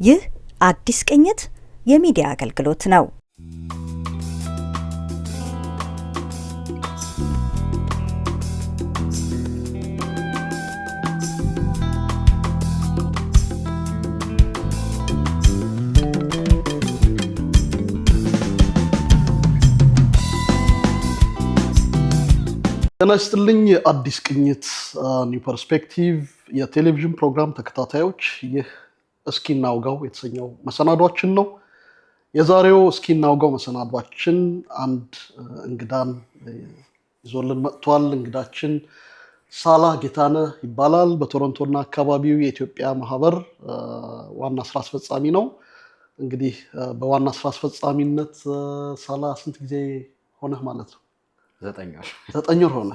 ይህ አዲስ ቅኝት የሚዲያ አገልግሎት ነው። ጤና ይስጥልኝ የአዲስ ቅኝት ኒው ፐርስፔክቲቭ የቴሌቪዥን ፕሮግራም ተከታታዮች፣ ይህ እስኪ እናውጋው የተሰኘው መሰናዷችን ነው። የዛሬው እስኪ እናውጋው መሰናዷችን አንድ እንግዳን ይዞልን መጥቷል። እንግዳችን ሳላ ጌታነህ ይባላል። በቶሮንቶና አካባቢው የኢትዮጵያ ማህበር ዋና ስራ አስፈጻሚ ነው። እንግዲህ በዋና ስራ አስፈጻሚነት ሳላ ስንት ጊዜ ሆነህ ማለት ነው? 9 ወር ሆነ።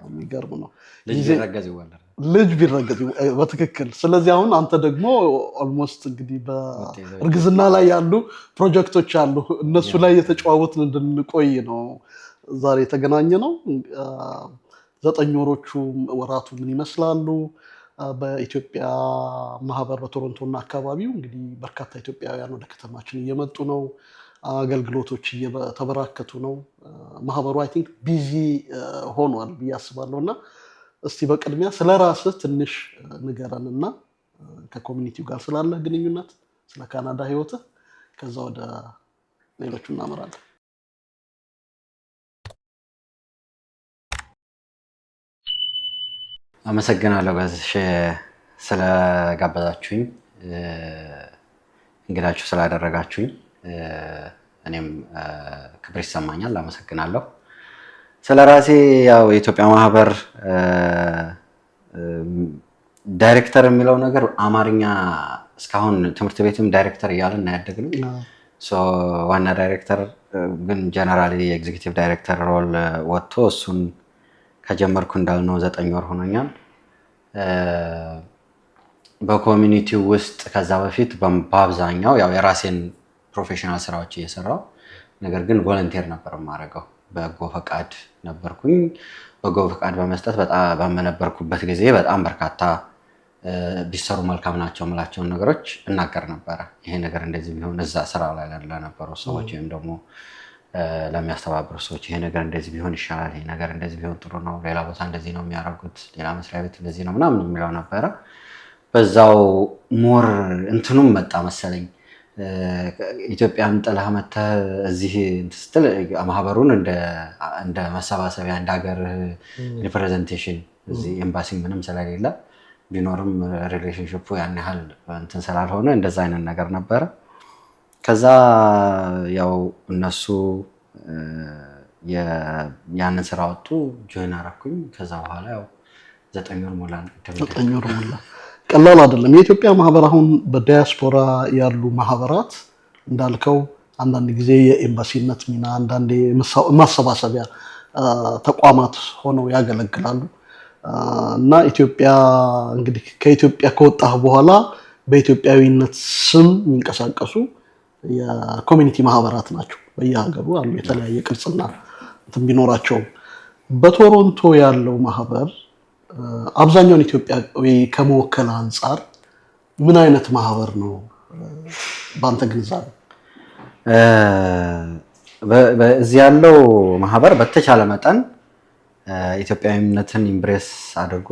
የሚገርም ነው። ልጅ ቢረገዝ በትክክል። ስለዚህ አሁን አንተ ደግሞ ኦልሞስት እንግዲህ በእርግዝና ላይ ያሉ ፕሮጀክቶች አሉ፣ እነሱ ላይ የተጨዋወትን እንድንቆይ ነው ዛሬ የተገናኘ ነው። 9 ወሮቹ ወራቱ ምን ይመስላሉ? በኢትዮጵያ ማህበር በቶሮንቶና አካባቢው እንግዲህ በርካታ ኢትዮጵያውያን ወደ ከተማችን እየመጡ ነው። አገልግሎቶች እየተበራከቱ ነው። ማህበሩ አይ ቲንክ ቢዚ ሆኗል ብዬ አስባለሁ። እና እስቲ በቅድሚያ ስለ ራስህ ትንሽ ንገረን እና ከኮሚኒቲው ጋር ስላለ ግንኙነት፣ ስለ ካናዳ ህይወትህ፣ ከዛ ወደ ሌሎቹ እናመራለን። አመሰግናለሁ ጋዜሽ ስለጋበዛችሁኝ፣ እንግዳችሁ ስላደረጋችሁኝ እኔም ክብር ይሰማኛል። አመሰግናለሁ። ስለራሴ ያው የኢትዮጵያ ማህበር ዳይሬክተር የሚለው ነገር አማርኛ እስካሁን ትምህርት ቤትም ዳይሬክተር እያልን ያደግነው ዋና ዳይሬክተር ግን ጀነራሊ የኤግዚኪቲቭ ዳይሬክተር ሮል ወጥቶ እሱን ከጀመርኩ እንዳልነው 9 ወር ሆኖኛል። በኮሚኒቲው ውስጥ ከዛ በፊት በአብዛኛው ያው የራሴን ፕሮፌሽናል ስራዎች እየሰራው ነገር ግን ቮለንቲር ነበር የማደርገው። በጎ ፈቃድ ነበርኩኝ። በጎ ፈቃድ በመስጠት በጣም በመነበርኩበት ጊዜ በጣም በርካታ ቢሰሩ መልካም ናቸው የምላቸውን ነገሮች እናገር ነበረ። ይሄ ነገር እንደዚህ ቢሆን እዛ ስራ ላይ ለነበሩ ሰዎች ወይም ደግሞ ለሚያስተባብሩ ሰዎች ይሄ ነገር እንደዚህ ቢሆን ይሻላል፣ ይሄ ነገር እንደዚህ ቢሆን ጥሩ ነው፣ ሌላ ቦታ እንደዚህ ነው የሚያደርጉት፣ ሌላ መስሪያ ቤት እንደዚህ ነው ምናምን የሚለው ነበረ። በዛው ሞር እንትኑም መጣ መሰለኝ። ኢትዮጵያን ጥለህ መተህ እዚህ ስትል ማህበሩን እንደ መሰባሰቢያ እንደ ሀገር ሪፕሬዘንቴሽን እዚህ ኤምባሲ ምንም ስለሌለ ቢኖርም ሪሌሽንሽፑ ያን ያህል እንትን ስላልሆነ እንደዛ አይነት ነገር ነበረ። ከዛ ያው እነሱ ያንን ስራ ወጡ፣ ጆይን አደረኩኝ። ከዛ በኋላ ያው 9 ወር ሞላ። 9 ወር ሞላ። ቀላል አይደለም። የኢትዮጵያ ማህበር አሁን በዲያስፖራ ያሉ ማህበራት እንዳልከው አንዳንድ ጊዜ የኤምባሲነት ሚና፣ አንዳንዴ ማሰባሰቢያ ተቋማት ሆነው ያገለግላሉ። እና ኢትዮጵያ እንግዲህ ከኢትዮጵያ ከወጣህ በኋላ በኢትዮጵያዊነት ስም የሚንቀሳቀሱ የኮሚኒቲ ማህበራት ናቸው። በየሀገሩ አሉ፣ የተለያየ ቅርጽና እንትን ቢኖራቸውም በቶሮንቶ ያለው ማህበር አብዛኛውን ኢትዮጵያዊ ከመወከል አንጻር ምን አይነት ማህበር ነው በአንተ ግንዛቤ? እዚህ ያለው ማህበር በተቻለ መጠን ኢትዮጵያዊነትን ኢምብሬስ አድርጎ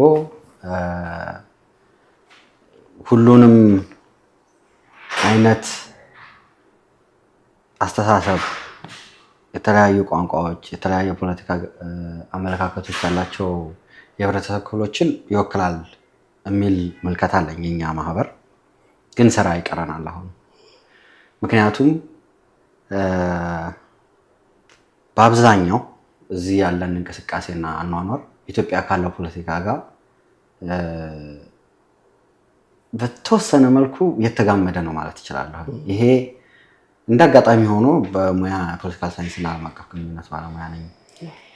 ሁሉንም አይነት አስተሳሰብ፣ የተለያዩ ቋንቋዎች፣ የተለያዩ ፖለቲካ አመለካከቶች ያላቸው የህብረተሰብ ክፍሎችን ይወክላል የሚል ምልከታ አለኝ። የኛ ማህበር ግን ስራ ይቀረናል አሁን። ምክንያቱም በአብዛኛው እዚህ ያለን እንቅስቃሴና አኗኗር ኢትዮጵያ ካለው ፖለቲካ ጋር በተወሰነ መልኩ የተጋመደ ነው ማለት ይችላለሁ። ይሄ እንዳጋጣሚ ሆኖ በሙያ ፖለቲካል ሳይንስና ዓለም አቀፍ ግንኙነት ባለሙያ ነኝ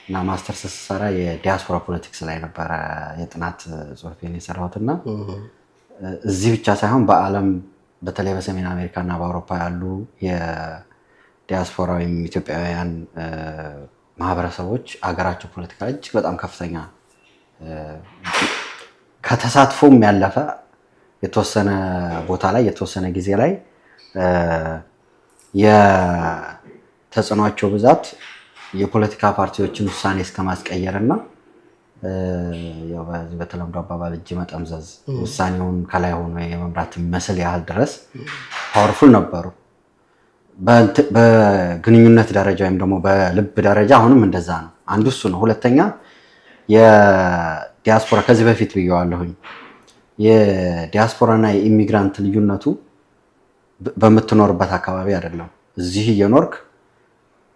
እና ማስተርስ ስሰራ የዲያስፖራ ፖለቲክስ ላይ ነበረ የጥናት ጽሑፌን የሰራሁትና እዚህ ብቻ ሳይሆን በዓለም በተለይ በሰሜን አሜሪካ እና በአውሮፓ ያሉ የዲያስፖራ ወይም ኢትዮጵያውያን ማህበረሰቦች አገራቸው ፖለቲካ እጅግ በጣም ከፍተኛ ከተሳትፎም ያለፈ የተወሰነ ቦታ ላይ የተወሰነ ጊዜ ላይ የተጽዕኗቸው ብዛት የፖለቲካ ፓርቲዎችን ውሳኔ እስከማስቀየር እና በተለምዶ አባባል እጅ መጠምዘዝ ውሳኔውን ከላይ ሆኖ የመምራት የሚመስል ያህል ድረስ ፓወርፉል ነበሩ። በግንኙነት ደረጃ ወይም ደግሞ በልብ ደረጃ አሁንም እንደዛ ነው። አንዱ እሱ ነው። ሁለተኛ የዲያስፖራ ከዚህ በፊት ብየዋለሁኝ። የዲያስፖራና የኢሚግራንት ልዩነቱ በምትኖርበት አካባቢ አይደለም። እዚህ እየኖርክ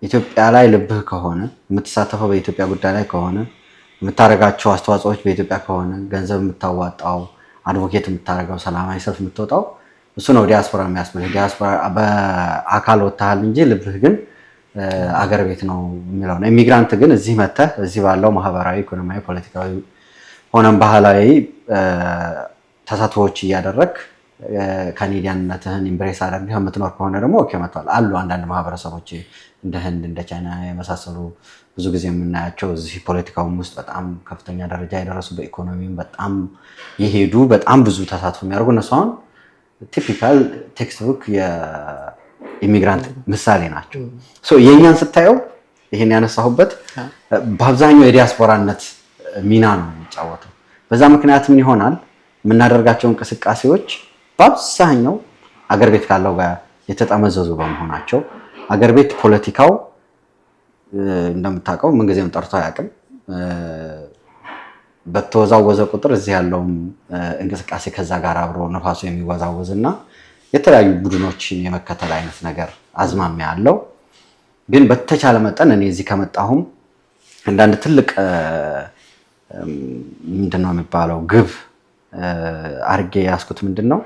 ኢትዮጵያ ላይ ልብህ ከሆነ የምትሳተፈው በኢትዮጵያ ጉዳይ ላይ ከሆነ የምታደርጋቸው አስተዋጽኦዎች በኢትዮጵያ ከሆነ ገንዘብ የምታዋጣው አድቮኬት የምታደርገው ሰላማዊ ሰልፍ የምትወጣው እሱ ነው ዲያስፖራ የሚያስብልህ። ዲያስፖራ በአካል ወጥተሃል እንጂ ልብህ ግን አገር ቤት ነው የሚለው ነው። ኢሚግራንት ግን እዚህ መተህ እዚህ ባለው ማህበራዊ፣ ኢኮኖሚያዊ፣ ፖለቲካዊ ሆነም ባህላዊ ተሳትፎዎች እያደረግ ካናዲያንነትህን ኢምብሬስ አድርገህ የምትኖር ከሆነ ደግሞ ኦኬ መጥቷል አሉ። አንዳንድ ማህበረሰቦች እንደ ህንድ እንደ ቻይና የመሳሰሉ ብዙ ጊዜ የምናያቸው እዚህ ፖለቲካውም ውስጥ በጣም ከፍተኛ ደረጃ የደረሱ በኢኮኖሚም በጣም የሄዱ በጣም ብዙ ተሳትፎ የሚያደርጉ እነሱ አሁን ቲፒካል ቴክስትቡክ የኢሚግራንት ምሳሌ ናቸው። የእኛን ስታየው ይሄን ያነሳሁበት በአብዛኛው የዲያስፖራነት ሚና ነው የሚጫወተው። በዛ ምክንያት ምን ይሆናል የምናደርጋቸው እንቅስቃሴዎች በአብዛኛው አገር ቤት ካለው ጋር የተጠመዘዙ በመሆናቸው አገር ቤት ፖለቲካው እንደምታውቀው ምንጊዜም ጠርቶ አያውቅም። በተወዛወዘ ቁጥር እዚህ ያለውም እንቅስቃሴ ከዛ ጋር አብሮ ነፋሱ የሚወዛወዝ እና የተለያዩ ቡድኖችን የመከተል አይነት ነገር አዝማሚያ አለው። ግን በተቻለ መጠን እኔ እዚህ ከመጣሁም አንዳንድ ትልቅ ምንድነው የሚባለው ግብ አርጌ ያስኩት ምንድነው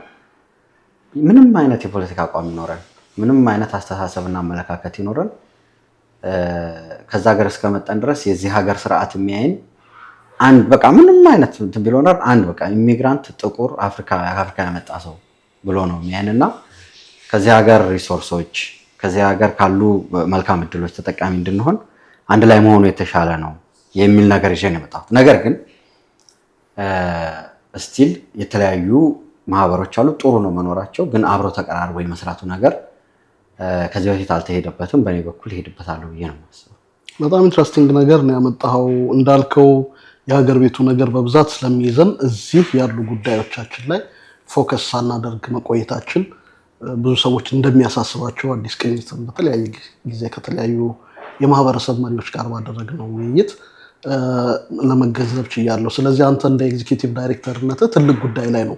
ምንም አይነት የፖለቲካ አቋም ይኖረን ምንም አይነት አስተሳሰብና አመለካከት ይኖረን ከዛ ሀገር እስከመጣን ድረስ የዚህ ሀገር ስርዓት የሚያይን አንድ በቃ ምንም አይነት እንትን ቢሎናል አንድ በቃ ኢሚግራንት ጥቁር አፍሪካ የመጣ ሰው ብሎ ነው የሚያይንና ከዚህ ሀገር ሪሶርሶች ከዚህ ሀገር ካሉ መልካም እድሎች ተጠቃሚ እንድንሆን አንድ ላይ መሆኑ የተሻለ ነው የሚል ነገር ይዤ ነው የመጣሁት። ነገር ግን ስቲል የተለያዩ ማህበሮች አሉ ጥሩ ነው መኖራቸው፣ ግን አብሮ ተቀራርቦ የመስራቱ ነገር ከዚህ በፊት አልተሄደበትም። በእኔ በኩል ሄድበታለሁ ብዬ ነው የማስበው። በጣም ኢንትረስቲንግ ነገር ነው ያመጣኸው። እንዳልከው የሀገር ቤቱ ነገር በብዛት ስለሚይዘን እዚህ ያሉ ጉዳዮቻችን ላይ ፎከስ ሳናደርግ መቆየታችን ብዙ ሰዎች እንደሚያሳስባቸው አዲስ ቅኝትን በተለያየ ጊዜ ከተለያዩ የማህበረሰብ መሪዎች ጋር ባደረግነው ውይይት ለመገንዘብ ችያለሁ። ስለዚህ አንተ እንደ ኤግዚኪዩቲቭ ዳይሬክተርነት ትልቅ ጉዳይ ላይ ነው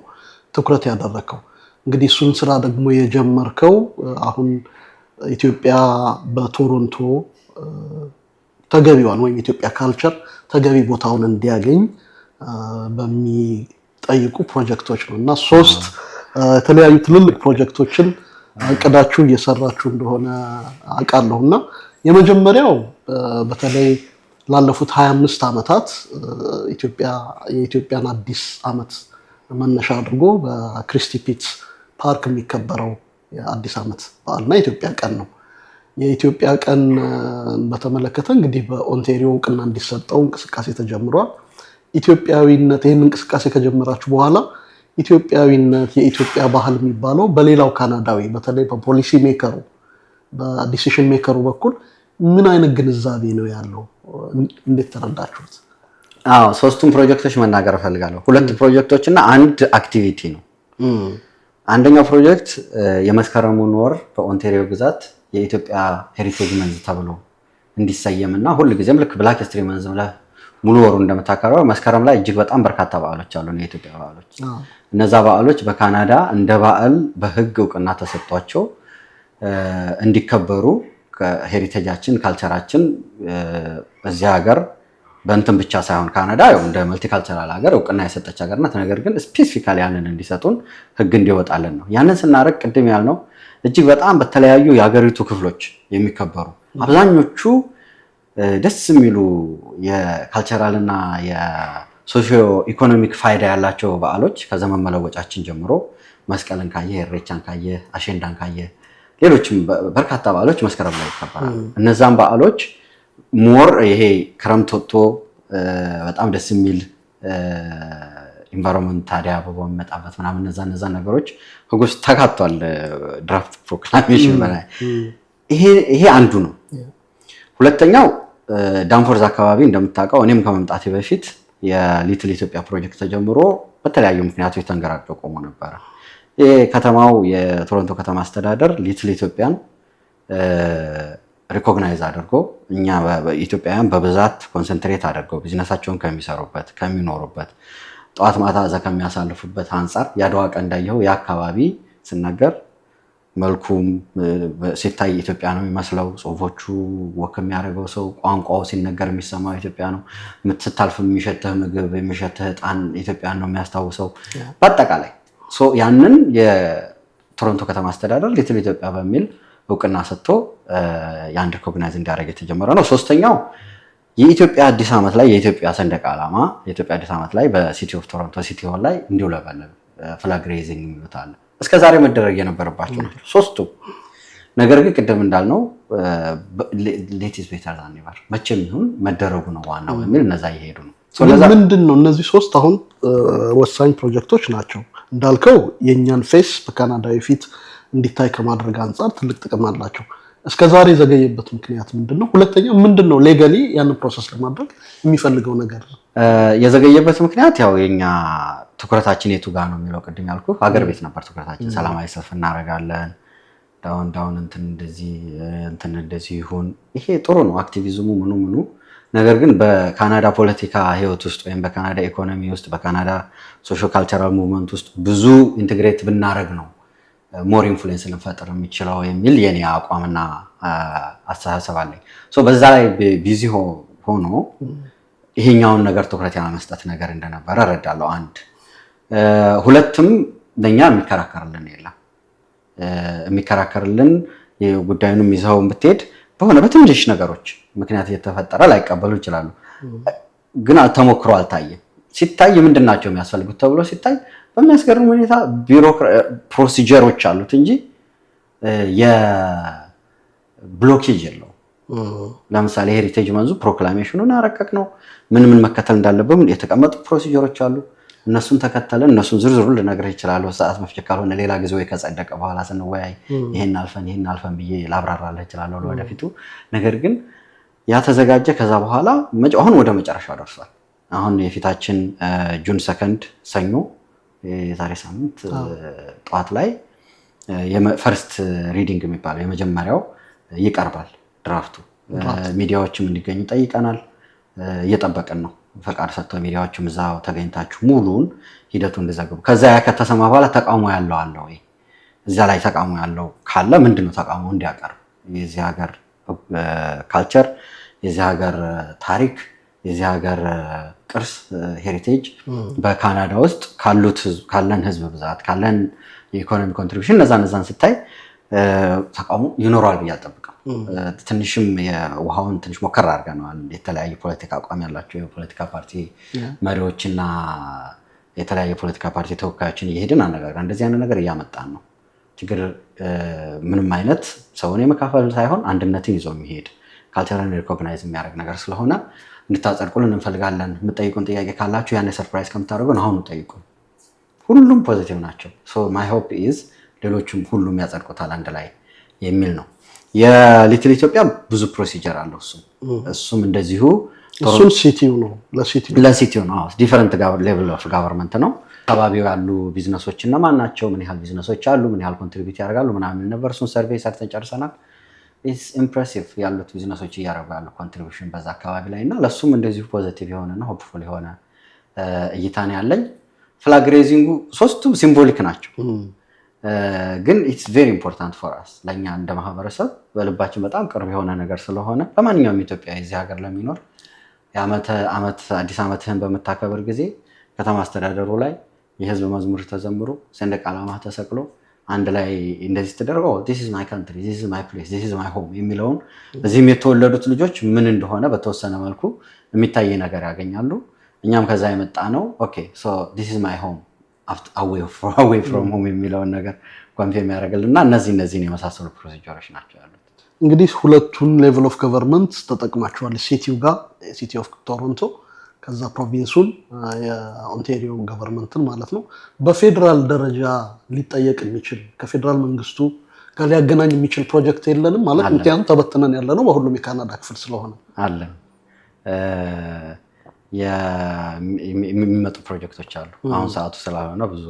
ትኩረት ያደረከው። እንግዲህ እሱን ስራ ደግሞ የጀመርከው አሁን ኢትዮጵያ በቶሮንቶ ተገቢዋን ወይም ኢትዮጵያ ካልቸር ተገቢ ቦታውን እንዲያገኝ በሚጠይቁ ፕሮጀክቶች ነው እና 3 የተለያዩ ትልልቅ ፕሮጀክቶችን አቅዳችሁ እየሰራችሁ እንደሆነ አውቃለሁና የመጀመሪያው በተለይ ላለፉት 25 ዓመታት የኢትዮጵያን አዲስ ዓመት መነሻ አድርጎ በክሪስቲ ፒትስ ፓርክ የሚከበረው የአዲስ ዓመት በዓልና የኢትዮጵያ ቀን ነው። የኢትዮጵያ ቀን በተመለከተ እንግዲህ በኦንታሪዮ እውቅና እንዲሰጠው እንቅስቃሴ ተጀምሯል። ኢትዮጵያዊነት ይህን እንቅስቃሴ ከጀመራችሁ በኋላ ኢትዮጵያዊነት የኢትዮጵያ ባህል የሚባለው በሌላው ካናዳዊ በተለይ በፖሊሲ ሜከሩ በዲሲሽን ሜከሩ በኩል ምን አይነት ግንዛቤ ነው ያለው? እንዴት ተረዳችሁት? ሶስቱም ፕሮጀክቶች መናገር እፈልጋለሁ። 2 ፕሮጀክቶች እና አንድ አክቲቪቲ ነው። አንደኛው ፕሮጀክት የመስከረሙን ወር በኦንታሪዮ ግዛት የኢትዮጵያ ሄሪቴጅ መንዝ ተብሎ እንዲሰየምና ሁልጊዜም ልክ ብላክ ሂስትሪ መንዝ ብለህ ሙሉ ወሩ እንደምታከብረው መስከረም ላይ እጅግ በጣም በርካታ በዓሎች አሉ የኢትዮጵያ በዓሎች። እነዛ በዓሎች በካናዳ እንደ በዓል በህግ እውቅና ተሰጥቷቸው እንዲከበሩ ከሄሪቴጃችን ካልቸራችን እዚህ ሀገር በእንትን ብቻ ሳይሆን ካናዳ ያው እንደ መልቲካልቸራል ሀገር እውቅና የሰጠች ሀገር ናት። ነገር ግን ስፔሲፊካሊ ያንን እንዲሰጡን ህግ እንዲወጣልን ነው። ያንን ስናደርግ ቅድም ያልነው እጅግ በጣም በተለያዩ የሀገሪቱ ክፍሎች የሚከበሩ አብዛኞቹ ደስ የሚሉ የካልቸራል እና የሶሺዮ ኢኮኖሚክ ፋይዳ ያላቸው በዓሎች ከዘመን መለወጫችን ጀምሮ መስቀልን ካየ፣ ኢሬቻን ካየ፣ አሸንዳን ካየ፣ ሌሎችም በርካታ በዓሎች መስከረም ላይ ይከበራሉ። እነዛም በዓሎች ሞር ይሄ ክረምት ወጥቶ በጣም ደስ የሚል ኢንቫይሮንመንት ታዲያ በመጣበት ምናምን እነዛ ነገሮች ህግ ውስጥ ተካቷል። ድራፍት ፕሮክላሜሽን በላይ ይሄ አንዱ ነው። ሁለተኛው ዳንፎርዝ አካባቢ እንደምታውቀው እኔም ከመምጣቴ በፊት የሊትል ኢትዮጵያ ፕሮጀክት ተጀምሮ በተለያዩ ምክንያቶች ተንገራግጦ ቆሞ ነበረ። ከተማው የቶሮንቶ ከተማ አስተዳደር ሊትል ኢትዮጵያን ሪኮግናይዝ አድርጎ እኛ ኢትዮጵያውያን በብዛት ኮንሰንትሬት አድርገው ቢዝነሳቸውን ከሚሰሩበት ከሚኖሩበት ጠዋት ማታ እዛ ከሚያሳልፉበት አንጻር የአድዋ ቀን እንዳየው የአካባቢ ስናገር መልኩም ሲታይ ኢትዮጵያ ነው የሚመስለው። ጽሁፎቹ ወክ የሚያደርገው ሰው ቋንቋው ሲነገር የሚሰማው ኢትዮጵያ ነው። ስታልፍ የሚሸተህ ምግብ የሚሸተህ ዕጣን ኢትዮጵያን ነው የሚያስታውሰው። በአጠቃላይ ያንን የቶሮንቶ ከተማ አስተዳደር ሊትል ኢትዮጵያ በሚል እውቅና ሰጥቶ የአንድ ሪኮግናይዝ እንዲያደርግ የተጀመረ ነው። ሶስተኛው የኢትዮጵያ አዲስ ዓመት ላይ የኢትዮጵያ ሰንደቅ ዓላማ የኢትዮጵያ አዲስ ዓመት ላይ በሲቲ ኦፍ ቶሮንቶ ሲቲ ሆል ላይ እንዲውለበለብ ፍላግ ሬዚንግ የሚሉት አለ። እስከዛሬ መደረግ የነበረባቸው ናቸው ሶስቱ። ነገር ግን ቅድም እንዳልነው ሌት ኢዝ ቤተር ዛን ኔቨር መቼም ይሁን መደረጉ ነው ዋናው በሚል እነዛ እየሄዱ ነው። ምንድን ነው እነዚህ ሶስት አሁን ወሳኝ ፕሮጀክቶች ናቸው እንዳልከው የእኛን ፌስ በካናዳዊ ፊት እንዲታይ ከማድረግ አንጻር ትልቅ ጥቅም አላቸው። እስከዛሬ ዘገየበት ምክንያት ምንድነው? ሁለተኛው ምንድነው ሌጋሊ ያንን ፕሮሰስ ለማድረግ የሚፈልገው ነገር? የዘገየበት ምክንያት ያው የኛ ትኩረታችን የቱ ጋር ነው የሚለው ቅድም ያልኩ ሀገር ቤት ነበር ትኩረታችን። ሰላማዊ ሰልፍ እናደርጋለን ዳውን እንትን እንደዚህ ይሁን ይሄ ጥሩ ነው አክቲቪዝሙ ምኑ። ነገር ግን በካናዳ ፖለቲካ ህይወት ውስጥ ወይም በካናዳ ኢኮኖሚ ውስጥ በካናዳ ሶሾ ካልቸራል ሙቭመንት ውስጥ ብዙ ኢንቴግሬት ብናደርግ ነው ሞር ኢንፍሉዌንስ ልንፈጥር የሚችለው የሚል የኔ አቋምና አስተሳሰብ አለኝ። በዛ ላይ ቢዚ ሆኖ ይሄኛውን ነገር ትኩረት ያለመስጠት ነገር እንደነበረ እረዳለሁ። አንድ ሁለትም ለኛ የሚከራከርልን የለም። የሚከራከርልን ጉዳዩንም ይዘው ብትሄድ በሆነ በትንሽ ነገሮች ምክንያት እየተፈጠረ ላይቀበሉ ይችላሉ። ግን ተሞክሮ አልታየም። ሲታይ ምንድናቸው የሚያስፈልጉት ተብሎ ሲታይ በሚያስገርም ሁኔታ ፕሮሲጀሮች አሉት እንጂ የብሎኬጅ የለው። ለምሳሌ ሄሪቴጅ መንዙ ፕሮክላሜሽኑን ያረቀቅ ነው። ምን መከተል እንዳለብን የተቀመጡ ፕሮሲጀሮች አሉ። እነሱን ተከተለን እነሱን ዝርዝሩ ልነግርህ ይችላል። ሰዓት መፍጀት ካልሆነ ሌላ ጊዜ ወይ ከጸደቀ በኋላ ስንወያይ ይሄን አልፈን ብዬ ላብራራልህ እችላለሁ ለወደፊቱ። ነገር ግን ያ ተዘጋጀ። ከዛ በኋላ አሁን ወደ መጨረሻው ደርሷል። አሁን የፊታችን ጁን 2 ሰኞ የዛሬ ሳምንት ጠዋት ላይ ፈርስት ሪዲንግ የሚባለው የመጀመሪያው ይቀርባል ድራፍቱ። ሚዲያዎችም እንዲገኙ ጠይቀናል። እየጠበቅን ነው። ፈቃድ ሰጥተው ሚዲያዎችም እዛው ተገኝታችሁ ሙሉን ሂደቱ እንዲዘግቡ። ከዛ ያ ከተሰማ በኋላ ተቃውሞ ያለው አለ ወይ? እዛ ላይ ተቃውሞ ያለው ካለ ምንድነው ተቃውሞ እንዲያቀርብ የዚህ ሀገር ካልቸር፣ የዚህ ሀገር ታሪክ፣ የዚህ ሀገር ቅርስ ሄሪቴጅ በካናዳ ውስጥ ካለን ህዝብ ብዛት ካለን የኢኮኖሚ ኮንትሪቢሽን እነዛን ስታይ ተቃውሞ ይኖራል ብዬ አልጠብቅም። ትንሽም የውሃውን ትንሽ ሞከር አድርገነዋል። የተለያዩ ፖለቲካ አቋም ያላቸው የፖለቲካ ፓርቲ መሪዎችና የተለያዩ የፖለቲካ ፓርቲ ተወካዮችን እየሄድን አነጋግረን እንደዚህ አይነት ነገር እያመጣን ነው። ችግር ምንም አይነት ሰውን የመካፈል ሳይሆን አንድነትን ይዞ የሚሄድ ካልቸራል ሪኮግናይዝ የሚያደርግ ነገር ስለሆነ እንድታጸድቁልን እንፈልጋለን። የምጠይቁን ጥያቄ ካላችሁ ያን ሰርፕራይዝ ከምታደርጉን አሁኑ ጠይቁን። ሁሉም ፖዚቲቭ ናቸው። ማይ ሆፕ ኢዝ ሌሎችም ሁሉም ያጸድቁታል አንድ ላይ የሚል ነው። የሊትል ኢትዮጵያ ብዙ ፕሮሲጀር አለው። እሱም እንደዚሁ እሱም ሲቲው ነው ለሲቲው ነው። ዲፈረንት ሌቭል ኦፍ ጋቨርንመንት ነው። አካባቢው ያሉ ቢዝነሶች እነማን ናቸው፣ ምን ያህል ቢዝነሶች አሉ፣ ምን ያህል ኮንትሪቢዩት ያደርጋሉ ምናምን ነበር። እሱን ሰርቬይ ሰርተን ጨርሰናል። ኢትስ ኢምፕሬሲቭ ያሉት ቢዝነሶች እያደረጉ ያሉ ኮንትሪቢዩሽን በዛ አካባቢ ላይ እና ለሱም እንደዚሁ ፖዚቲቭ የሆነና ሆፕፉል የሆነ እይታ ነው ያለኝ። ፍላግ ሬዚንጉ ሶስቱም ሲምቦሊክ ናቸው። ግን ኢትስ ቬሪ ኢምፖርታንት ፎር አስ ለእኛ እንደ ማህበረሰብ በልባችን በጣም ቅርብ የሆነ ነገር ስለሆነ ለማንኛውም ኢትዮጵያዊ እዚህ ሀገር ለሚኖር አዲስ ዓመትህን በምታከብር ጊዜ ከተማ አስተዳደሩ ላይ የህዝብ መዝሙር ተዘምሮ ሰንደቅ ዓላማ ተሰቅሎ አንድ ላይ እንደዚህ ተደርጎ this is my country, this is my place, this is my home የሚለውን እዚህም የተወለዱት ልጆች ምን እንደሆነ በተወሰነ መልኩ የሚታይ ነገር ያገኛሉ። እኛም ከዛ የመጣ ነው ኦኬ so this is my home away from home የሚለውን ነገር ኮንፊርም ያደርግልና እነዚህን የመሳሰሉ ፕሮሲጀሮች ናቸው ያሉት። እንግዲህ ሁለቱን ሌቭል ኦፍ ገቨርንመንት ተጠቅማቸዋል። ሲቲው ጋር ሲቲ ኦፍ ቶሮንቶ ከዛ ፕሮቪንሱን የኦንታሪዮ ገቨርንመንትን ማለት ነው በፌደራል ደረጃ ሊጠየቅ የሚችል ከፌደራል መንግስቱ ጋር ሊያገናኝ የሚችል ፕሮጀክት የለንም ማለት ምክንያቱም ተበትነን ያለ ነው በሁሉም የካናዳ ክፍል ስለሆነ አለን የሚመጡ ፕሮጀክቶች አሉ አሁን ሰዓቱ ስላልሆነ ብዙ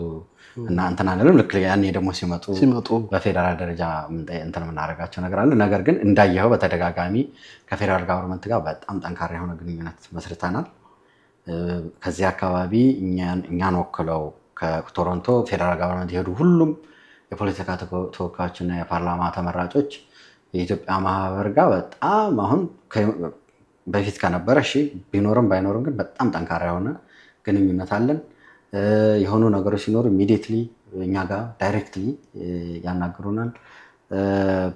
እና እንትን አንልም ልክ ያኔ ደግሞ ሲመጡ በፌደራል ደረጃ እንትን የምናደርጋቸው ነገር አለ ነገር ግን እንዳየኸው በተደጋጋሚ ከፌደራል ጋቨርንመንት ጋር በጣም ጠንካራ የሆነ ግንኙነት መስርተናል ከዚህ አካባቢ እኛን ወክለው ከቶሮንቶ ፌደራል ጋቨርንመንት የሄዱ ሁሉም የፖለቲካ ተወካዮችና የፓርላማ ተመራጮች የኢትዮጵያ ማህበር ጋር በጣም አሁን በፊት ከነበረ እሺ ቢኖርም ባይኖርም ግን በጣም ጠንካራ የሆነ ግንኙነት አለን የሆኑ ነገሮች ሲኖሩ ኢሚዲየትሊ እኛ ጋር ዳይሬክትሊ ያናግሩናል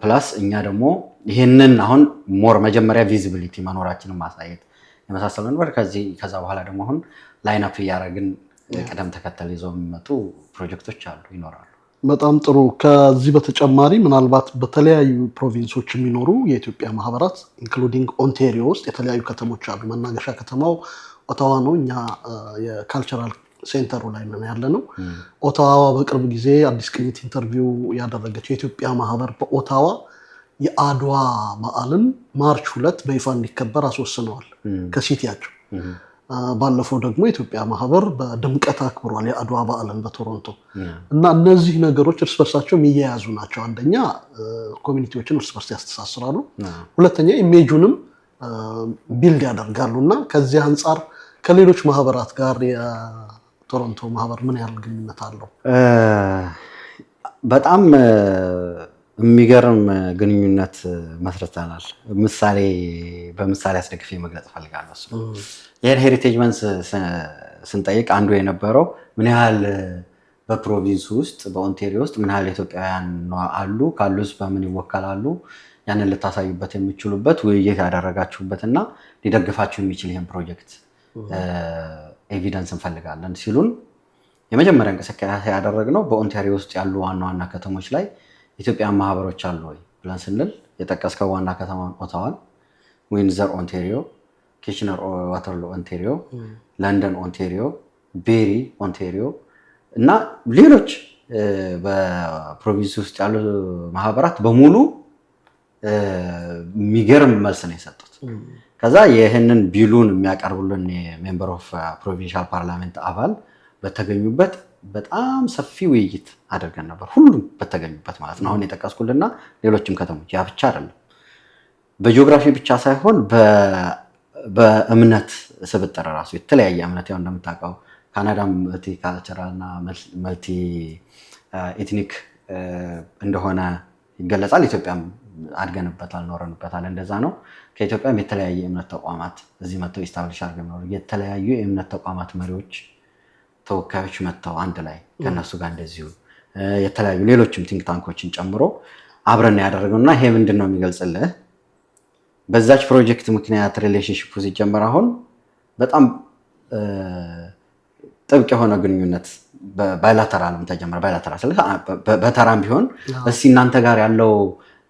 ፕላስ እኛ ደግሞ ይሄንን አሁን ሞር መጀመሪያ ቪዚቢሊቲ መኖራችንን ማሳየት የመሳሰሉ ነበር ከዛ በኋላ ደግሞ አሁን ላይን አፕ ያደረግን ቀደም ተከተል ይዘው የሚመጡ ፕሮጀክቶች አሉ ይኖራሉ በጣም ጥሩ ከዚህ በተጨማሪ ምናልባት በተለያዩ ፕሮቪንሶች የሚኖሩ የኢትዮጵያ ማህበራት ኢንክሉዲንግ ኦንታሪዮ ውስጥ የተለያዩ ከተሞች አሉ መናገሻ ከተማው ኦታዋ ነው እኛ የካልቸራል ሴንተሩ ላይ ነው ያለነው ኦታዋ በቅርብ ጊዜ አዲስ ቅኝት ኢንተርቪው ያደረገችው የኢትዮጵያ ማህበር በኦታዋ የአድዋ በዓልን ማርች 2 በይፋ እንዲከበር አስወስነዋል ከሲቲያቸው ባለፈው ደግሞ የኢትዮጵያ ማህበር በድምቀት አክብሯል የአድዋ በዓልን በቶሮንቶ እና እነዚህ ነገሮች እርስ በርሳቸው የሚያያዙ ናቸው አንደኛ ኮሚኒቲዎችን እርስ በርስ ያስተሳስራሉ ሁለተኛ ኢሜጁንም ቢልድ ያደርጋሉና ከዚህ አንፃር ከሌሎች ማህበራት ጋር የቶሮንቶ ማህበር ምን ያህል ግንኙነት አለው በጣም የሚገርም ግንኙነት መስርተናል በምሳሌ አስደግፌ መግለጽ ፈልጋለሁ ይሄን ሄሪቴጅ መንስ ስንጠይቅ አንዱ የነበረው ምን ያህል በፕሮቪንስ ውስጥ በኦንታሪዮ ውስጥ ምን ያህል ኢትዮጵያውያን አሉ ካሉስ በምን ይወከላሉ ያንን ልታሳዩበት የሚችሉበት ውይይት ያደረጋችሁበትና ሊደግፋችሁ የሚችል ይሄን ፕሮጀክት ኤቪደንስ እንፈልጋለን ሲሉን የመጀመሪያ እንቅስቃሴ ያደረግነው በኦንታሪዮ ውስጥ ያሉ ዋና ከተሞች ላይ ኢትዮጵያ ማህበሮች አሉ ወይ ብለን ስንል የጠቀስከው ዋና ከተማ ኦታዋን ዊንዘር ኦንታሪዮ ኪችነር ዋተርሎ ኦንታሪዮ ለንደን ኦንታሪዮ ቤሪ ኦንታሪዮ እና ሌሎች በፕሮቪንስ ውስጥ ያሉ ማህበራት በሙሉ የሚገርም መልስ ነው የሰጡት ከዛ ይሄንን ቢሉን የሚያቀርቡልን የሜምበር ኦፍ ፕሮቪንሻል ፓርላሜንት አባል በተገኙበት በጣም ሰፊ ውይይት አድርገን ነበር ሁሉም በተገኙበት ማለት ነው አሁን የጠቀስኩልና ሌሎችም ከተሞች ያ ብቻ አይደለም በጂኦግራፊ ብቻ ሳይሆን በእምነት ስብጥር ራሱ የተለያየ እምነት ያው እንደምታውቀው ካናዳም መልቲካልቸራልና መልቲ ኤትኒክ እንደሆነ ይገለጻል ኢትዮጵያም አድገንበታል ኖረንበታል እንደዛ ነው ከኢትዮጵያም የተለያየ እምነት ተቋማት እዚህ መጥተው ኢስታብሊሽ አድርገን ነው የተለያዩ የእምነት ተቋማት መሪዎች ተወካዮች መጥተው አንድ ላይ ከነሱ ጋር እንደዚሁ የተለያዩ ሌሎችም ቲንክ ታንኮችን ጨምሮ አብረን ያደረግነውና ይሄ ምንድነው የሚገልጽልህ በዛች ፕሮጀክት ምክንያት ሪሌሽንሺፑ ሲጀመር አሁን በጣም ጥብቅ የሆነ ግንኙነት ባይላተራልም ተጀመረ ባይላተራል በተራም ቢሆን እስቲ እናንተ ጋር ያለው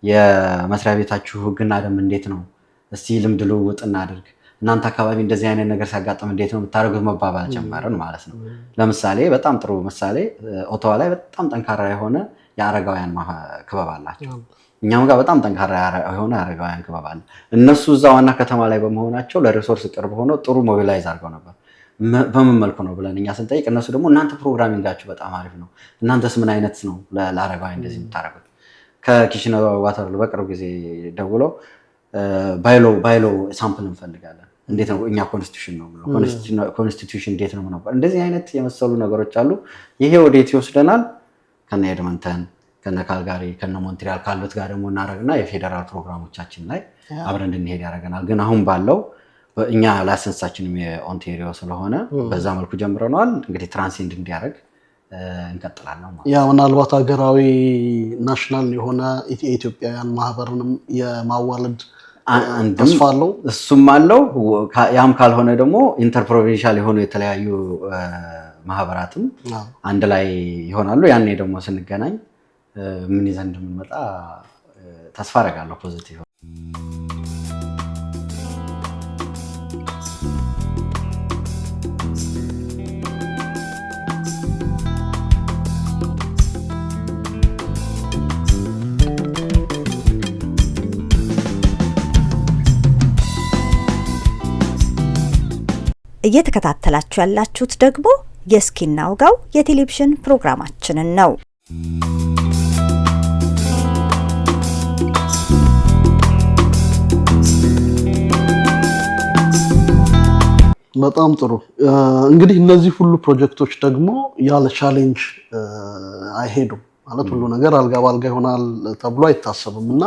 የመስሪያ ቤታችሁ ህግና ደንብ እንዴት ነው እስቲ ልምድ ልውውጥ እናድርግ እናንተ አካባቢ እንደዚህ አይነት ነገር ሲያጋጥም እንዴት ነው የምታደርጉት መባባል ጀመርን ማለት ነው ለምሳሌ በጣም ጥሩ ምሳሌ ኦታዋ ላይ በጣም ጠንካራ የሆነ የአረጋውያን ክበብ አላቸው እኛም ጋር በጣም ጠንካራ የሆነ የአረጋውያን ክበብ አለ እነሱ እዛ ዋና ከተማ ላይ በመሆናቸው ለሪሶርስ ቅርብ ሆኖ ጥሩ ሞቢላይዝ አድርገው ነበር በምን መልኩ ነው ብለን እኛ ስንጠይቅ እነሱ ደግሞ እናንተ ፕሮግራሚንጋችሁ በጣም አሪፍ ነው እናንተስ ምን አይነት ነው ለአረጋውያን እንደዚህ የምታደርጉት ከኪችነር ዋተርሎ በቅርብ ጊዜ ደውለው ባይሎ ሳምፕል እንፈልጋለን እንዴት ነው እኛ ኮንስቲቱሽን ነው ኮንስቲቱሽን እንዴት ነው ነበር እንደዚህ አይነት የመሰሉ ነገሮች አሉ ይሄ ወዴት ይወስደናል ከነ ኤድመንተን ከነ ካልጋሪ ከነ ሞንትሪያል ካሉት ጋር ደግሞ እናረግና የፌደራል ፕሮግራሞቻችን ላይ አብረን እንድንሄድ ያደርገናል ግን አሁን ባለው እኛ ላይሰንሳችንም የኦንታሪዮ ስለሆነ በዛ መልኩ ጀምረናል እንግዲህ ትራንሲንድ እንዲያደርግ እንቀጥላለን ማለት ያ ምናልባት ሀገራዊ ናሽናል የሆነ የኢትዮጵያውያን ማህበርንም የማዋለድ ተስፋ አለው እሱም አለው ያም ካልሆነ ደግሞ ኢንተርፕሮቪንሻል የሆኑ የተለያዩ ማህበራትም አንድ ላይ ይሆናሉ ያኔ ደግሞ ስንገናኝ ምን ይዘን እንደምንመጣ ተስፋ አደርጋለሁ ፖዚቲቭ እየተከታተላችሁ ያላችሁት ደግሞ የእስኪ እናውጋው የቴሌቪዥን ፕሮግራማችንን ነው። በጣም ጥሩ። እንግዲህ እነዚህ ሁሉ ፕሮጀክቶች ደግሞ ያለ ቻሌንጅ አይሄዱም ማለት ሁሉ ነገር አልጋ ባልጋ ይሆናል ተብሎ አይታሰብም እና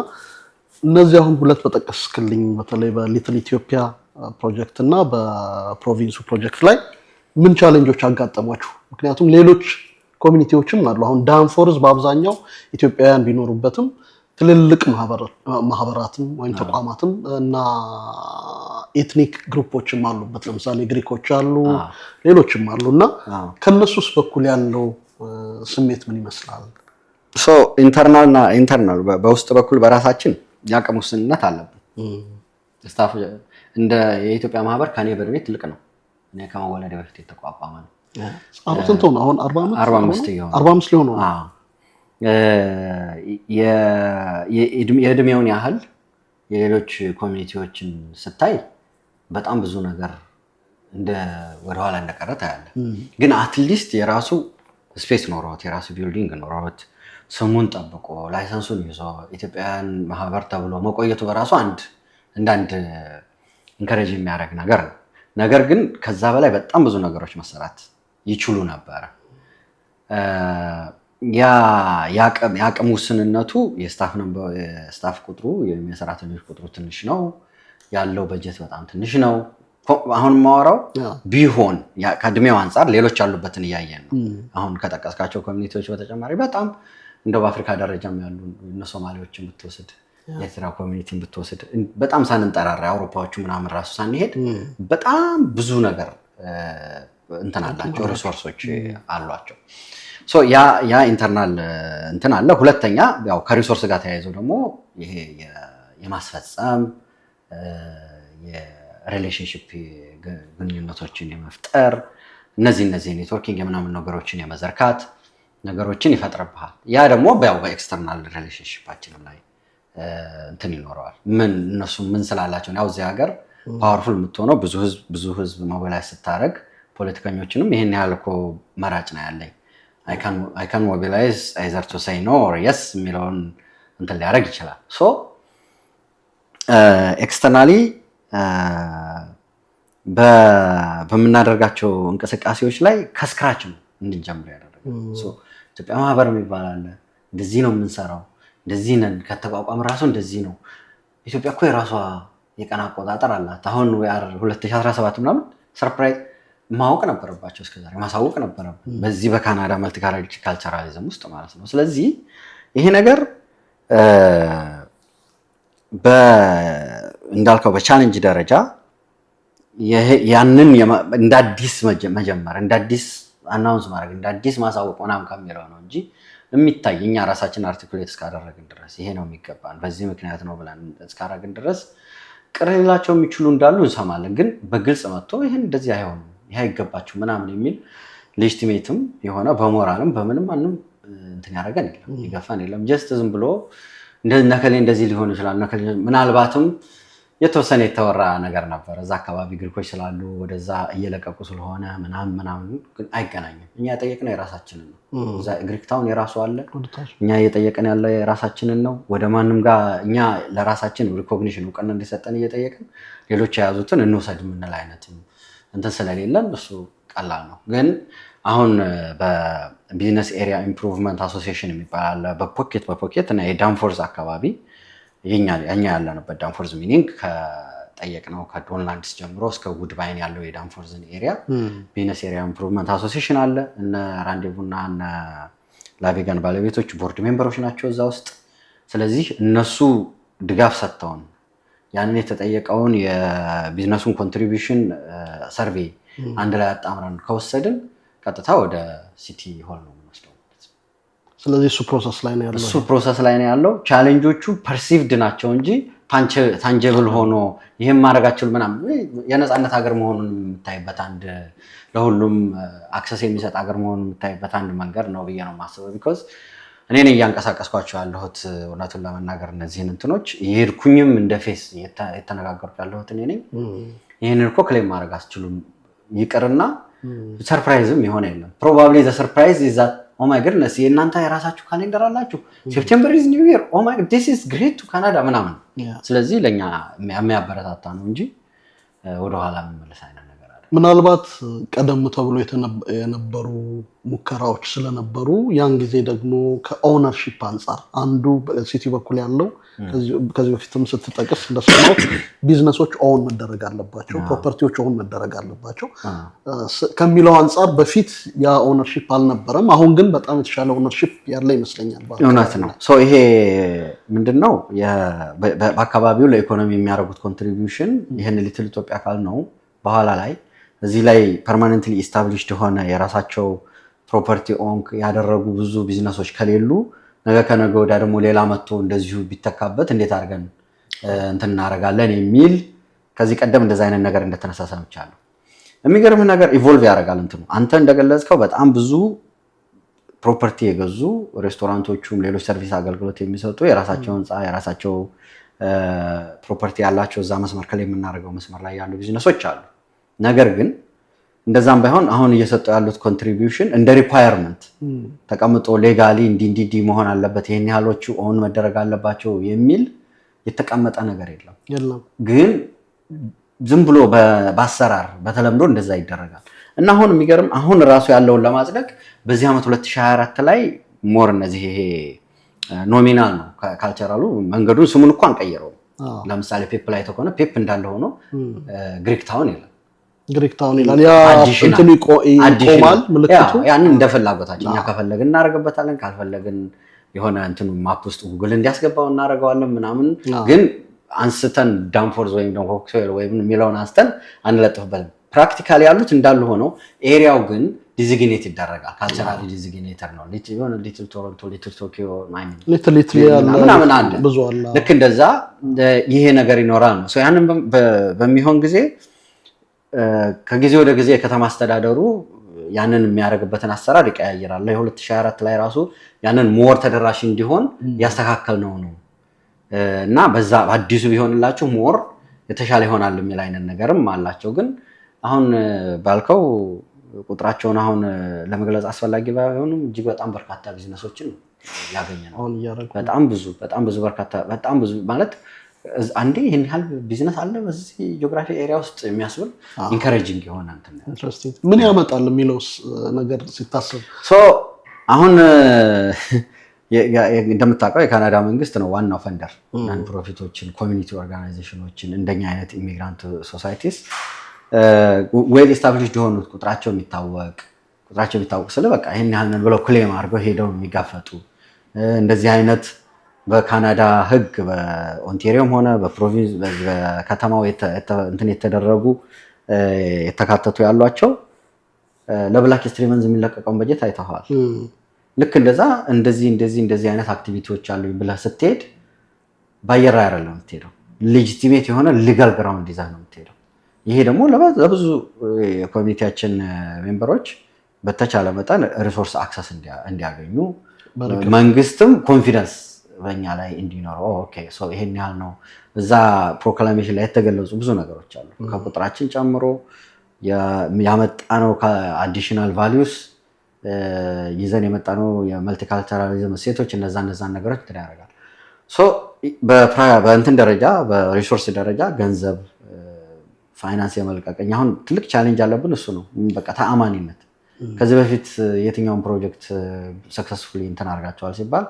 እነዚህ አሁን ሁለት በጠቀስክልኝ በተለይ በሊትል ኢትዮጵያ ፕሮጀክት እና በፕሮቪንሱ ፕሮጀክት ላይ ምን ቻሌንጆች አጋጠሟችሁ? ምክንያቱም ሌሎች ኮሚኒቲዎችም አሉ። አሁን ዳንፎርዝ በአብዛኛው ኢትዮጵያውያን ቢኖሩበትም ትልልቅ ማህበራትም ወይም ተቋማትም እና ኤትኒክ ግሩፖችም አሉበት። ለምሳሌ ግሪኮች አሉ፣ ሌሎችም አሉና ከነሱስ በኩል ያለው ስሜት ምን ይመስላል? ኢንተርናል በውስጥ በኩል በራሳችን የአቅም ውስንነት አለብን። ስታፍ እንደ የኢትዮጵያ ማህበር ከኔ በእድሜ ትልቅ ነው። እኔ ከመወለዴ በፊት የተቋቋመ ነው። ስንት ሆነ አሁን? 45 ሊሆን ነው። የእድሜውን ያህል የሌሎች ኮሚኒቲዎችን ስታይ በጣም ብዙ ነገር ወደኋላ እንደቀረ ታያለህ። ግን አትሊስት የራሱ ስፔስ ኖሮት የራሱ ቢልዲንግ ኖሮት ስሙን ጠብቆ ላይሰንሱን ይዞ ኢትዮጵያውያን ማህበር ተብሎ መቆየቱ በራሱ አንድ ኢንከሬጅ የሚያደርግ ነገር ነው። ነገር ግን ከዛ በላይ በጣም ብዙ ነገሮች መሰራት ይችሉ ነበረ። የአቅም ውስንነቱ የስታፍ ቁጥሩ የሰራተኞች ቁጥሩ ትንሽ ነው ያለው፣ በጀት በጣም ትንሽ ነው። አሁን ማወራው ቢሆን ከእድሜው አንጻር ሌሎች ያሉበትን እያየን ነው። አሁን ከጠቀስካቸው ኮሚኒቲዎች በተጨማሪ በጣም እንደው በአፍሪካ ደረጃም ያሉ እነ ሶማሌዎችን ብትወስድ የኤርትራ ኮሚኒቲን ብትወስድ በጣም ሳንንጠራራ አውሮፓዎቹ ምናምን ራሱ ሳንሄድ በጣም ብዙ ነገር እንትን አላቸው፣ ሪሶርሶች አሏቸው። ያ ኢንተርናል እንትን አለ። ሁለተኛ ያው ከሪሶርስ ጋር ተያይዘው ደግሞ ይሄ የማስፈጸም የሪሌሽንሺፕ ግንኙነቶችን የመፍጠር እነዚህ ኔትወርኪንግ የምናምን ነገሮችን የመዘርካት ነገሮችን ይፈጥርብሃል። ያ ደግሞ ያው በኤክስተርናል ሪሌሽንሺፓችንም ላይ እንትን ይኖረዋል። እነሱ ምን ስላላቸው ያው እዚህ ሀገር ፓወርፉል የምትሆነው ብዙ ህዝብ ሞቢላይዝ ስታደርግ ፖለቲከኞችንም ይሄን ያህል እኮ መራጭ ነው ያለኝ I can mobilize either to say no or yes የሚለውን እንትን ሊያደርግ ይችላል። ኤክስተርናሊ በምናደርጋቸው እንቅስቃሴዎች ላይ ከስክራች ነው እንድንጀምር ያደረገው። ኢትዮጵያ ማህበር የሚባል አለ፣ እንደዚህ ነው የምንሰራው፣ እንደዚህ ነን፣ ከተቋቋም ራሱ እንደዚህ ነው። ኢትዮጵያ እኮ የራሷ የቀን አቆጣጠር አላት። አሁን 2017 ምናምን ሰርፕራይዝ ማወቅ ነበረባቸው፣ እስከዛሬ ማሳወቅ ነበረብን በዚህ በካናዳ መልቲካልቸራሊዝም ውስጥ ማለት ነው። ስለዚህ ይሄ ነገር እንዳልከው በቻሌንጅ ደረጃ ያንን እንደ አዲስ መጀመር፣ እንደ አዲስ አናውንስ ማድረግ፣ እንደ አዲስ ማሳወቅ ምናምን ከሚለው ነው እንጂ የሚታይ እኛ ራሳችን አርቲኩሌት እስካደረግን ድረስ ይሄ ነው የሚገባን በዚህ ምክንያት ነው ብለን እስካደረግን ድረስ ቅር ሊላቸው የሚችሉ እንዳሉ እንሰማለን። ግን በግልጽ መጥቶ ይሄን እንደዚህ አይሆንም ይሄ አይገባችሁ ምናምን የሚል ሌጂቲሜትም የሆነ በሞራልም በምንም ማንም እንትን ያደረገን የለም፣ ይገፋን የለም። ጀስት ዝም ብሎ ነከሌ እንደዚህ ሊሆን ይችላል ነከሌ ምናልባትም የተወሰነ የተወራ ነገር ነበር እዛ አካባቢ ግሪኮች ስላሉ ወደዛ እየለቀቁ ስለሆነ ምናምን ግን አይገናኝም። እኛ የጠየቅነው የራሳችንን ነው። እዛ ግሪክ ታውን የራሱ አለ፣ እኛ እየጠየቅን ያለ የራሳችንን ነው። ወደ ማንም ጋር እኛ ለራሳችን ሪኮግኒሽን እውቅና እንዲሰጠን እየጠየቅን ሌሎች የያዙትን እንውሰድ የምንል አይነት እንትን ስለሌለን እሱ ቀላል ነው። ግን አሁን በቢዝነስ ኤሪያ ኢምፕሩቭመንት አሶሲዬሽን የሚባል አለ በፖኬት እና የዳንፎርዝ አካባቢ የኛ ያለንበት ዳንፎርዝ ሚኒንግ ከጠየቅነው ከዶንላንድስ ጀምሮ እስከ ውድባይን ያለው የዳንፎርዝን ኤሪያ ቢዝነስ ኤሪያ ኢምፕሩቭመንት አሶሲዬሽን አለ። እነ ራንዴቡና እነ ላቬጋን ባለቤቶች ቦርድ ሜምበሮች ናቸው እዛ ውስጥ። ስለዚህ እነሱ ድጋፍ ሰጥተውን ያንን የተጠየቀውን የቢዝነሱን ኮንትሪቢዩሽን ሰርቬይ አንድ ላይ አጣምረን ከወሰድን ቀጥታ ወደ ሲቲ ሆል ነው የምንወስደው። ስለዚህ እሱ ፕሮሰስ ላይ ነው ያለው። ቻሌንጆቹ ፐርሲቭድ ናቸው እንጂ ታንጀብል ሆኖ ይሄን ማድረጋቸው ምናምን የነፃነት ሀገር መሆኑን የምታይበት አንድ ለሁሉም አክሰስ የሚሰጥ ሀገር መሆኑን የምታይበት አንድ መንገድ ነው ብዬ ነው የማስበው። ቢኮዝ እኔ ነኝ እያንቀሳቀስኳቸው ያለሁት እውነቱን ለመናገር እነዚህን እንትኖች የሄድኩኝም እንደ ፌስ የተነጋገርኩ ያለሁት እኔ ነኝ። ይህንን እኮ ክሌም ማድረግ አስችሉም ይቅርና ሰርፕራይዝም ይሆን የለም ፕሮባብሊ ዘ ሰርፕራይዝ ኢዝ ዛት ኦ ማይ ጉድነስ የእናንተ የራሳችሁ ካሌንደር አላችሁ ሴፕቴምበር ኢዝ ኒው ይር ኦ ማይ ጉድ ዲስ ኢዝ ግሬት ቱ ካናዳ ምናምን ስለዚህ ለኛ የሚያበረታታ ነው እንጂ ወደ ኋላ የሚመለስ አይነት ነገር አይደለም ምናልባት ቀደም ተብሎ የነበሩ ሙከራዎች ስለነበሩ ያን ጊዜ ደግሞ ከኦነርሺፕ አንፃር አንዱ በሲቲ በኩል ያለው ከዚህ በፊትም ስትጠቅስ እንደሰማው ቢዝነሶች ኦን መደረግ አለባቸው ፕሮፐርቲዎች ኦን መደረግ አለባቸው ከሚለው አንፃር በፊት ያ ኦነርሺፕ አልነበረም አሁን ግን በጣም የተሻለ ኦነርሺፕ ያለ ይመስለኛል እውነት ነው ሶ ይሄ ምንድነው በአካባቢው ለኢኮኖሚ የሚያደርጉት ኮንትሪቢዩሽን ይሄን ሊትል ኢትዮጵያ ካል ነው በኋላ ላይ እዚህ ላይ ፐርማነንትሊ ኢስታብሊሽድ ሆነ የራሳቸው ፕሮፐርቲ ኦን ያደረጉ ብዙ ቢዝነሶች ከሌሉ ነገ ከነገ ወዲያ ደግሞ ሌላ መጥቶ እንደዚሁ ቢተካበት እንዴት አድርገን እንትን እናደርጋለን የሚል ከዚህ ቀደም እንደዛ አይነት ነገር እንደተነሳ ሰምቻለሁ የሚገርም ነገር ኢቮልቭ ያደርጋል እንትኑ አንተ እንደገለጽከው በጣም ብዙ ፕሮፐርቲ የገዙ ሬስቶራንቶቹም ሌሎች ሰርቪስ አገልግሎት የሚሰጡ የራሳቸው ህንፃ የራሳቸው ፕሮፐርቲ ያላቸው እዛ መስመር ከላይ የምናደርገው መስመር ላይ ያሉ ቢዝነሶች አሉ ነገር ግን እንደዛም ባይሆን አሁን እየሰጠው ያሉት ኮንትሪቢዩሽን እንደ ሪኳየርመንት ተቀምጦ ሌጋሊ እንዲ መሆን አለበት ይሄን ያህሎቹ ኦን መደረግ አለባቸው የሚል የተቀመጠ ነገር የለም ግን ዝም ብሎ በአሰራር በተለምዶ እንደዛ ይደረጋል እና አሁን የሚገርም አሁን ራሱ ያለውን ለማጽደቅ በዚህ ዓመት 2024 ላይ ሞር እነዚህ ይሄ ኖሚናል ነው ካልቸራሉ መንገዱን ስሙን እንኳን ቀይረው ለምሳሌ ፔፕ ላይ ተቆነ ፔፕ እንዳለ ሆኖ ግሪክ ታውን ይላል ግሪክ ታውን ይላል ያ እንትን ይቆማል ምልክቱ ያን እንደፈላጎታችን እኛ ከፈለግን እናደርግበታለን ካልፈለግን የሆነ እንትኑ ማፕ ውስጥ ጉግል እንዲያስገባው እናደርገዋለን ምናምን ግን አንስተን ዳምፎርዝ ወይም ደግሞ ኮክቴል ወይም ሚላውን አንስተን አንለጥፍበትም ፕራክቲካሊ ያሉት እንዳሉ ሆኖ ኤሪያው ግን ዲዚግኔት ይደረጋል ካልቸራሊ ዲዚግኔተር ነው ሊትል ቶሮንቶ ሊትል ቶኪዮ ሊትል ምናምን አለ ብዙ አለ ልክ እንደዛ ይሄ ነገር ይኖራል ነው ሶ ያንን በሚሆን ጊዜ ከጊዜ ወደ ጊዜ የከተማ አስተዳደሩ ያንን የሚያደርግበትን አሰራር ይቀያየራል ለ2024 ላይ ራሱ ያንን ሞር ተደራሽ እንዲሆን ያስተካከል ነው እና በዛ አዲሱ ቢሆንላችሁ ሞር የተሻለ ይሆናል የሚል አይነት ነገርም አላቸው ግን አሁን ባልከው ቁጥራቸውን አሁን ለመግለጽ አስፈላጊ ባይሆንም እጅግ በጣም በርካታ ቢዝነሶችን ያገኘነው በጣም ብዙ በርካታ በጣም ብዙ ማለት አንዴ ይሄን ያህል ቢዝነስ አለ በዚህ ጂኦግራፊ ኤሪያ ውስጥ የሚያስብል ኢንካሬጂንግ የሆነ እንትን ኢንትረስቲንግ ምን ያመጣል የሚለው ነገር ሲታሰብ ሶ አሁን እንደምታውቀው የካናዳ መንግስት ነው ዋናው ፈንደር ናን ፕሮፊቶችን ኮሚኒቲ ኦርጋናይዜሽኖችን እንደኛ አይነት ኢሚግራንት ሶሳይቲስ ዌል ኢስታብሊሽድ የሆኑት ቁጥራቸው የሚታወቅ ስለ በቃ ይሄን ያህል ነን ብለው ክሌም አድርገው ሄደው የሚጋፈጡ እንደዚህ አይነት በካናዳ ህግ በኦንታሪዮም ሆነ በፕሮቪንስ በከተማው እንትን የተደረጉ የተካተቱ ያሏቸው ለብላክ ስትሪመንዝ የሚለቀቀውን በጀት አይተዋል ልክ እንደዚህ አይነት አክቲቪቲዎች አሉ ብለህ ስትሄድ ባየራ አይደለም የምትሄደው ሌጂቲሜት የሆነ ሊጋል ግራውንድ ይዘህ ነው የምትሄደው ይሄ ደግሞ ለብዙ የኮሚኒቲያችን ሜምበሮች በተቻለ መጠን ሪሶርስ አክሰስ እንዲያገኙ መንግስትም ኮንፊደንስ በእኛ ላይ እንዲኖረው ኦኬ ሶ ይሄን ያህል ነው እዛ ፕሮክላሜሽን ላይ የተገለጹ ብዙ ነገሮች አሉ ከቁጥራችን ጨምሮ ያመጣነው አዲሽናል ቫልዩስ ይዘን የመጣነው የመልቲካልቸራሊዝም ሴቶች እነዛ ነገሮች ያደርጋል ሶ በእንትን ደረጃ በሪሶርስ ደረጃ ገንዘብ ፋይናንስ የመልቀቀኝ አሁን ትልቅ ቻሌንጅ አለብን እሱ ነው በቃ ተአማኒነት ከዚህ በፊት የትኛውን ፕሮጀክት ሰክሰስፉሊ እንትን አድርጋቸዋል ሲባል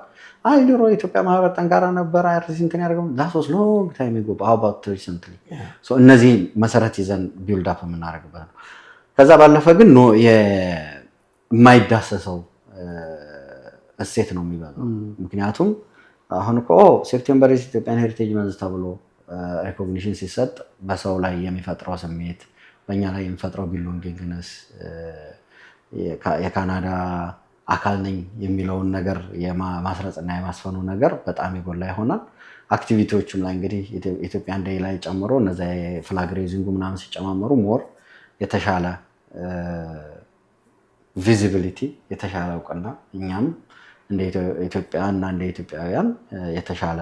ድሮ የኢትዮጵያ ማህበር ጠንካራ ነበር አይርሲ እንትን ያደርገው that was long time ago how about recently so እነዚህ መሰረት ይዘን ቢልድ አፕ የምናደርግበት ነው ከዛ ባለፈ ግን የማይዳሰሰው እሴት ነው የሚባለው ምክንያቱም አሁን እኮ ሴፕቴምበር ኢትዮጵያን ሄሪቴጅ መንዝ ተብሎ ሪኮግኒሽን ሲሰጥ በሰው ላይ የሚፈጥረው ስሜት በእኛ ላይ የሚፈጥረው ቢሎንጊንግነስ የካናዳ አካል ነኝ የሚለውን ነገር የማስረጽና የማስፈኑ ነገር በጣም የጎላ ይሆናል አክቲቪቲዎችም ላይ እንግዲህ ኢትዮጵያን ዴይ ላይ ጨምሮ እነዛ የፍላግ ሬዚንጉ ምናምን ሲጨማመሩ ሞር የተሻለ ቪዚቢሊቲ የተሻለ እውቅና እኛም እንደ ኢትዮጵያ እና እንደ ኢትዮጵያውያን የተሻለ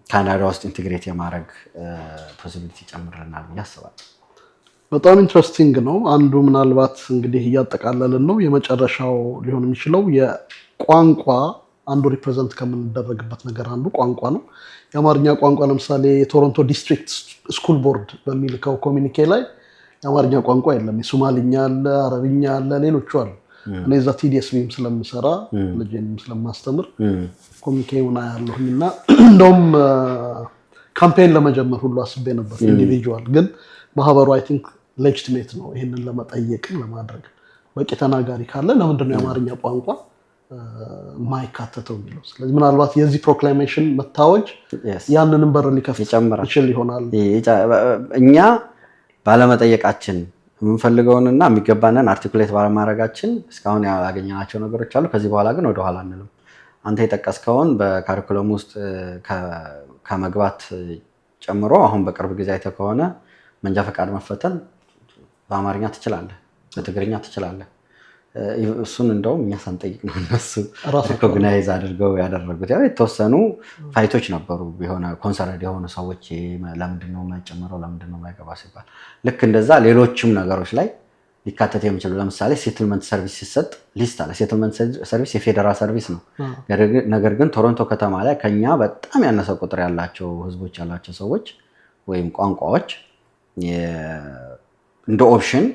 ካናዳ ውስጥ ኢንቴግሬት የማድረግ ፖሲቢሊቲ ጨምረናል ያስባል በጣም ኢንትረስቲንግ ነው። አንዱ ምናልባት እንግዲህ እያጠቃለልን ነው የመጨረሻው ሊሆን የሚችለው የቋንቋ አንዱ ሪፕሬዘንት ከምንደረግበት ነገር አንዱ ቋንቋ ነው። የአማርኛ ቋንቋ ለምሳሌ የቶሮንቶ ዲስትሪክት ስኩል ቦርድ በሚልከው ኮሚኒኬ ላይ የአማርኛ ቋንቋ የለም። የሶማሊኛ አለ፣ አረብኛ አለ፣ ሌሎቹ አሉ። እኔ እዛ ቲዲኤስቢም ስለምሰራ ልጄንም ስለማስተምር ኮሚኒኬውን አያለሁኝ እና እንደውም ካምፔን ለመጀመር ሁሉ አስቤ ነበር ኢንዲቪጁዋል። ግን ማህበሩ አይ ቲንክ ሌጂቲሜት ነው ይህንን ለመጠየቅም ለማድረግ በቂ ተናጋሪ ካለ ለምንድን ነው የአማርኛ ቋንቋ ማይካተተው የሚለው። ስለዚህ ምናልባት የዚህ ፕሮክላሜሽን መታወጅ ያንንም በር ሊከፍት ይችል ይሆናል። እኛ ባለመጠየቃችን የምንፈልገውንና የሚገባንን አርቲኩሌት ባለማድረጋችን እስካሁን ያገኘናቸው ነገሮች አሉ። ከዚህ በኋላ ግን ወደኋላ አንልም። አንተ የጠቀስከውን በካሪኩለም ውስጥ ከመግባት ጨምሮ አሁን በቅርብ ጊዜ አይተህ ከሆነ መንጃ ፈቃድ መፈተን በአማርኛ ትችላለህ፣ በትግርኛ ትችላለህ። እሱን እንደውም እኛ ሳንጠይቅ ነው እነሱ ሪኮግናይዝ አድርገው ያደረጉት። ያው የተወሰኑ ፋይቶች ነበሩ፣ የሆነ ኮንሰርድ የሆኑ ሰዎች ለምንድነው የማይጨምረው ለምንድነው የማይገባ ሲባል፣ ልክ እንደዛ ሌሎችም ነገሮች ላይ ሊካተት የሚችሉ ለምሳሌ ሴትልመንት ሰርቪስ ሲሰጥ ሊስት አለ። ሴትልመንት ሰርቪስ የፌዴራል ሰርቪስ ነው። ነገር ግን ቶሮንቶ ከተማ ላይ ከኛ በጣም ያነሰ ቁጥር ያላቸው ህዝቦች ያላቸው ሰዎች ወይም ቋንቋዎች እንደ ኦፕሽን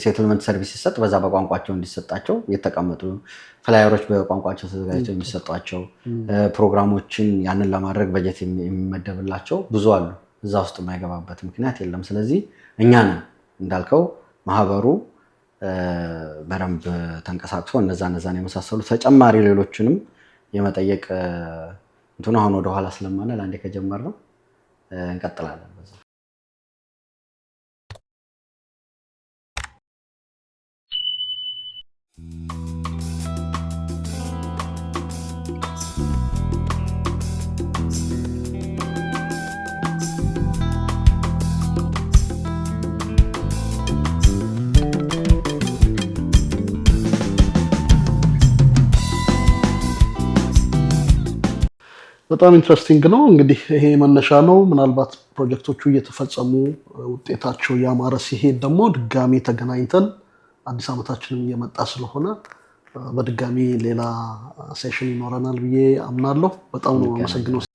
ሴትልመንት ሰርቪስ ሲሰጥ በዛ በቋንቋቸው እንዲሰጣቸው የተቀመጡ ፍላየሮች በቋንቋቸው ተዘጋጅተው የሚሰጧቸው ፕሮግራሞችን ያንን ለማድረግ በጀት የሚመደብላቸው ብዙ አሉ። እዛ ውስጥ የማይገባበት ምክንያት የለም። ስለዚህ እኛ ነን እንዳልከው ማህበሩ በደንብ ተንቀሳቅሶ እነዛን የመሳሰሉ ተጨማሪ ሌሎችንም የመጠየቅ እንትኑ አሁን ወደኋላ ስለማንል አንዴ ከጀመርነው እንቀጥላለን። በጣም ኢንትረስቲንግ ነው። እንግዲህ ይሄ መነሻ ነው። ምናልባት ፕሮጀክቶቹ እየተፈጸሙ ውጤታቸው ያማረ ሲሄድ ደግሞ ድጋሚ ተገናኝተን አዲስ ዓመታችንም እየመጣ ስለሆነ በድጋሚ ሌላ ሴሽን ይኖረናል ብዬ አምናለሁ። በጣም ነው አመሰግነው።